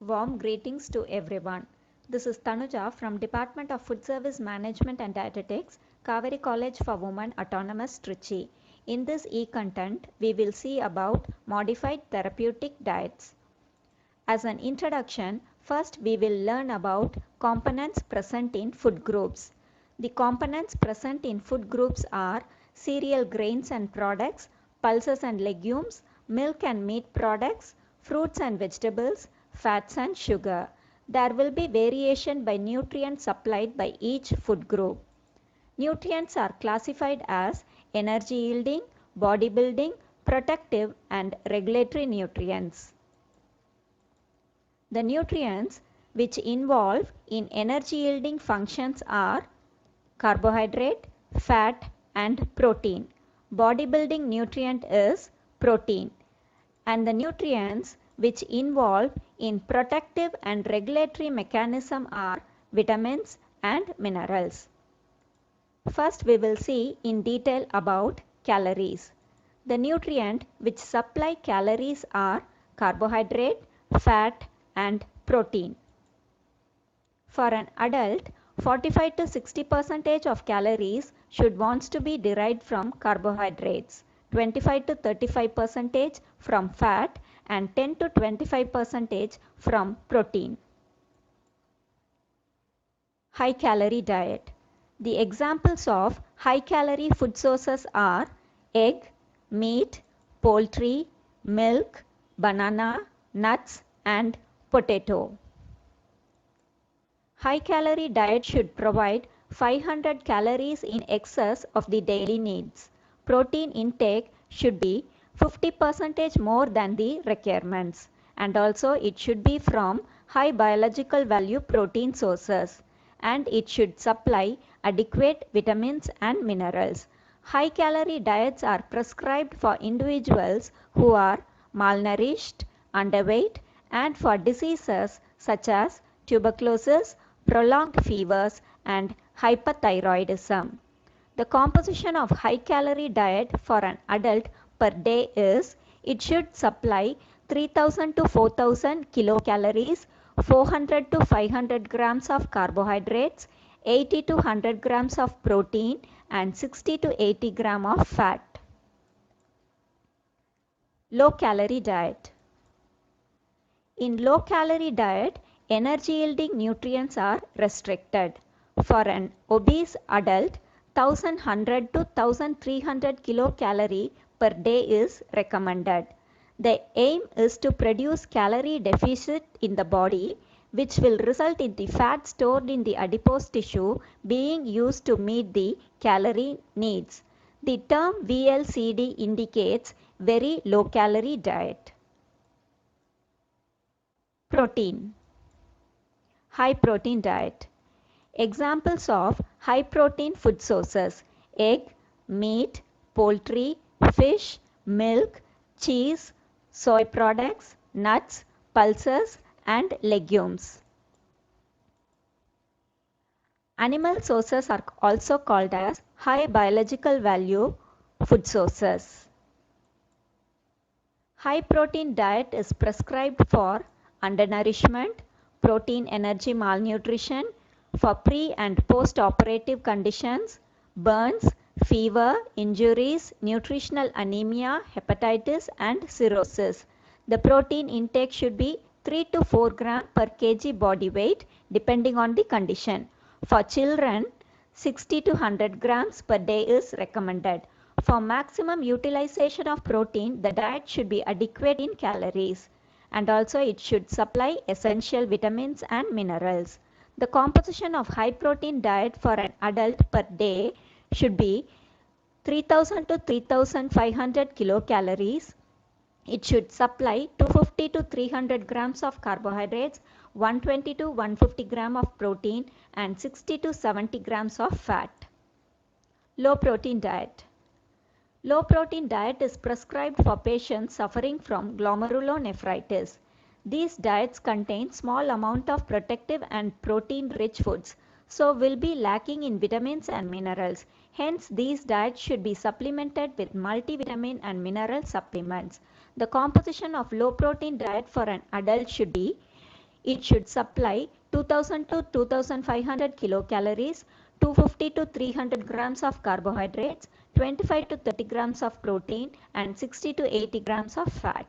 Warm greetings to everyone. This is Tanuja from Department of Food Service Management and Dietetics, Kaveri College for Women Autonomous, Trichy. In this e-content, we will see about modified therapeutic diets. As an introduction, first we will learn about components present in food groups. The components present in food groups are cereal grains and products, pulses and legumes, milk and meat products, fruits and vegetables, fats and sugar. There will be variation by nutrients supplied by each food group. Nutrients are classified as energy yielding, body building, protective and regulatory nutrients. The nutrients which involve in energy yielding functions are carbohydrate, fat and protein. Body building nutrient is protein. And the nutrients which involve in protective and regulatory mechanism are vitamins and minerals. First we will see in detail about calories. The nutrient which supply calories are carbohydrate, fat and protein. For an adult, 45 to 60% of calories should wants to be derived from carbohydrates, 25 to 35% from fat and 10 to 25% from protein. High calorie diet. The examples of high calorie food sources are egg, meat, poultry, milk, banana, nuts and potato. High calorie diet should provide 500 calories in excess of the daily needs. Protein intake should be 50% more than the requirements, and also it should be from high biological value protein sources, and it should supply adequate vitamins and minerals. High calorie diets are prescribed for individuals who are malnourished, underweight and for diseases such as tuberculosis, prolonged fevers and hyperthyroidism. The composition of high calorie diet for an adult per day is it should supply 3000 to 4000 kilocalories, 400 to 500 grams of carbohydrates, 80 to 100 grams of protein and 60 to 80 gram of fat. Low calorie diet. In low calorie diet, energy yielding nutrients are restricted. For an obese adult, 1100 to 1300 kilocalorie per day is recommended. The aim is to produce calorie deficit in the body, which will result in the fat stored in the adipose tissue being used to meet the calorie needs. The term VLCD indicates very low calorie diet. Protein. High protein diet. Examples of high protein food sources: egg, meat, poultry, fish, milk, cheese, soy products, nuts, pulses and legumes. Animal sources are also called as high biological value food sources. High protein diet is prescribed for undernourishment, protein energy malnutrition, for pre and post operative conditions, burns, fever, injuries, nutritional anemia, hepatitis and cirrhosis. The protein intake should be 3 to 4 gram per kg body weight depending on the condition. For children, 60 to 100 grams per day is recommended. For maximum utilization of protein, the diet should be adequate in calories, and also it should supply essential vitamins and minerals. The composition of high protein diet for an adult per day should be 3000 to 3500 kilocalories. It should supply 250 to 300 grams of carbohydrates, 120 to 150 gram of protein and 60 to 70 grams of fat. Low protein diet. Low protein diet is prescribed for patients suffering from glomerulonephritis. These diets contain small amount of protective and protein rich foods, so will be lacking in vitamins and minerals. Hence, these diets should be supplemented with multivitamin and mineral supplements. The composition of low protein diet for an adult should be It should supply 2000 to 2500 kilocalories, 250 to 300 grams of carbohydrates, 25 to 30 grams of protein, and 60 to 80 grams of fat.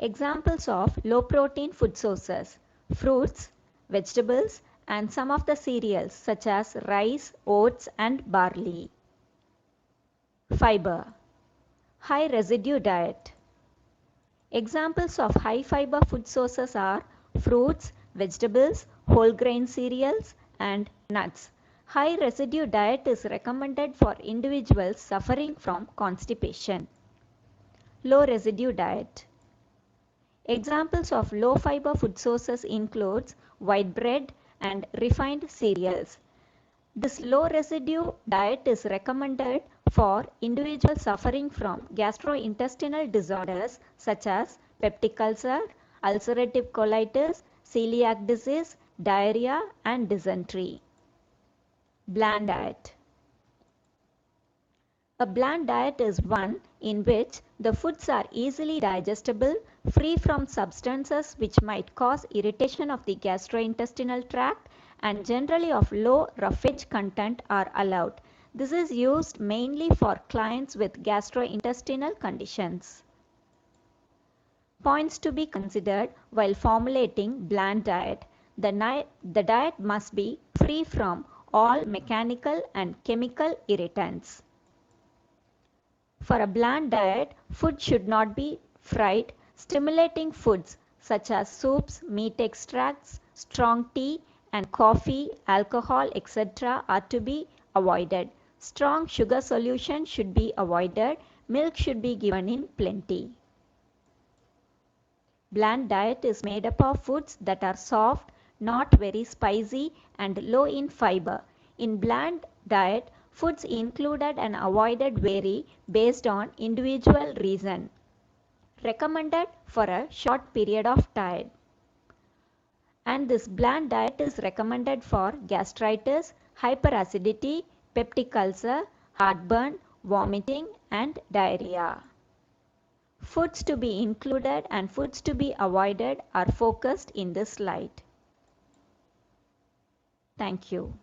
Examples of low protein food sources: fruits, vegetables, and some of the cereals such as rice, oats, and barley. Fiber. High residue diet. Examples of high fiber food sources are fruits, vegetables, whole grain cereals, and nuts. High residue diet is recommended for individuals suffering from constipation. Low residue diet. Examples of low fiber food sources includes white bread and refined cereals. This low residue diet is recommended for individuals suffering from gastrointestinal disorders such as peptic ulcer, ulcerative colitis, celiac disease, diarrhea, and dysentery. Bland diet. A bland diet is one in which the foods are easily digestible, free from substances which might cause irritation of the gastrointestinal tract, and generally of low roughage content are allowed. This is used mainly for clients with gastrointestinal conditions. Points to be considered while formulating bland diet. The diet must be free from all mechanical and chemical irritants. For a bland diet, food should not be fried. Stimulating foods such as soups, meat extracts, strong tea, and coffee, alcohol, etc. are to be avoided. Strong sugar solution should be avoided. Milk should be given in plenty. Bland diet is made up of foods that are soft, not very spicy, and low in fiber. In bland diet, foods included and avoided vary based on individual reason. Recommended for a short period of time. And this bland diet is recommended for gastritis, hyperacidity, peptic ulcer, heartburn, vomiting, and diarrhea. Foods to be included and foods to be avoided are focused in this slide. Thank you.